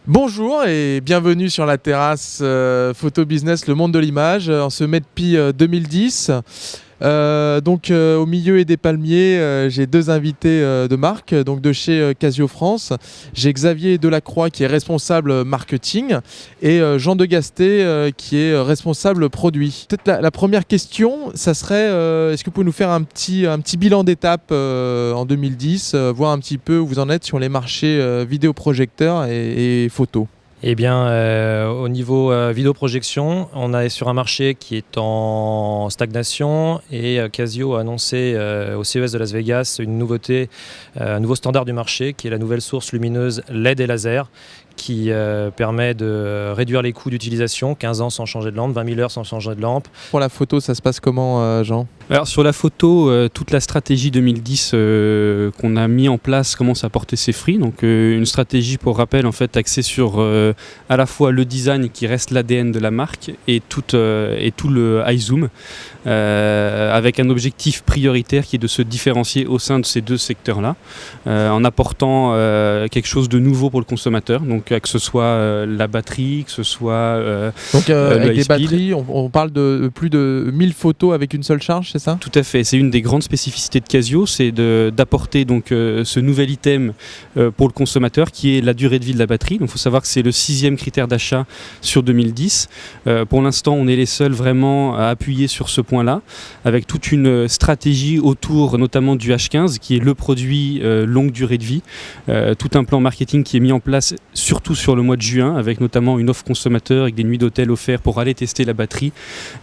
Bonjour et bienvenue sur la terrasse Photo Business, le monde de l'image, en ce MEDPI 2010. Au milieu des palmiers, j'ai deux invités de marque, donc de chez Casio France. J'ai Xavier Delacroix qui est responsable marketing et Jean Degasté qui est responsable produit. Peut-être la première question, ça serait est-ce que vous pouvez nous faire un petit bilan d'étape en 2010, voir un petit peu où vous en êtes sur les marchés vidéoprojecteurs et photos? Eh bien, au niveau vidéoprojection, on est sur un marché qui est en stagnation et Casio a annoncé au CES de Las Vegas une nouveauté, un nouveau standard du marché qui est la nouvelle source lumineuse LED et laser qui permet de réduire les coûts d'utilisation, 15 ans sans changer de lampe, 20 000 heures sans changer de lampe. Pour la photo, ça se passe comment, Jean ? Alors sur la photo, toute la stratégie 2010 qu'on a mis en place commence à porter ses fruits. Donc une stratégie, pour rappel, en fait axée sur à la fois le design qui reste l'ADN de la marque et tout le high zoom, avec un objectif prioritaire qui est de se différencier au sein de ces deux secteurs-là, en apportant quelque chose de nouveau pour le consommateur. Donc que ce soit la batterie, que ce soit avec des batteries, on parle de plus de 1000 photos avec une seule charge, c'est ça ? Tout à fait, c'est une des grandes spécificités de Casio, c'est d'apporter donc ce nouvel item pour le consommateur qui est la durée de vie de la batterie. Donc il faut savoir que c'est le 6e critère d'achat sur 2010. Pour l'instant, on est les seuls vraiment à appuyer sur ce point-là, avec toute une stratégie autour notamment du H15 qui est le produit longue durée de vie. Tout un plan marketing qui est mis en place surtout sur le mois de juin, avec notamment une offre consommateur avec des nuits d'hôtel offertes pour aller tester la batterie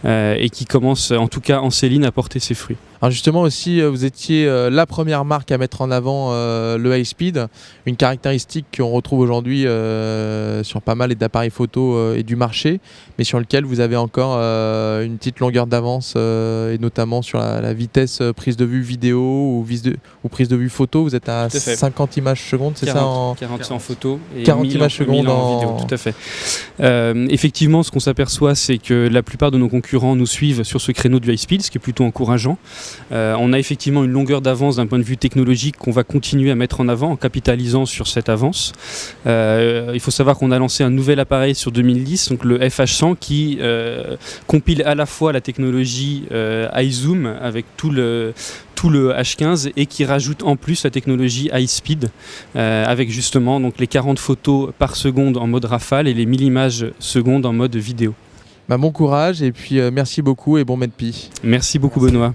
et qui commence en tout cas en Céline à porter ses fruits. Alors justement aussi, vous étiez la première marque à mettre en avant le high speed, une caractéristique qu'on retrouve aujourd'hui sur pas mal d'appareils photo et du marché, mais sur lequel vous avez encore une petite longueur d'avance et notamment sur la vitesse prise de vue vidéo ou prise de vue photo. Vous êtes à 50 images secondes, c'est 40 en photo et 40 1000 images secondes en vidéo, tout à fait. Effectivement, ce qu'on s'aperçoit, c'est que la plupart de nos concurrents nous suivent sur ce créneau du high speed, ce qui est plutôt encourageant. On a effectivement une longueur d'avance d'un point de vue technologique qu'on va continuer à mettre en avant en capitalisant sur cette avance. Il faut savoir qu'on a lancé un nouvel appareil sur 2010, donc le FH100, qui compile à la fois la technologie high zoom avec tout le H15 et qui rajoute en plus la technologie high speed avec justement donc les 40 photos par seconde en mode rafale et les 1000 images secondes en mode vidéo. Bon courage et puis merci beaucoup et bon MEDPI. Merci beaucoup Benoît.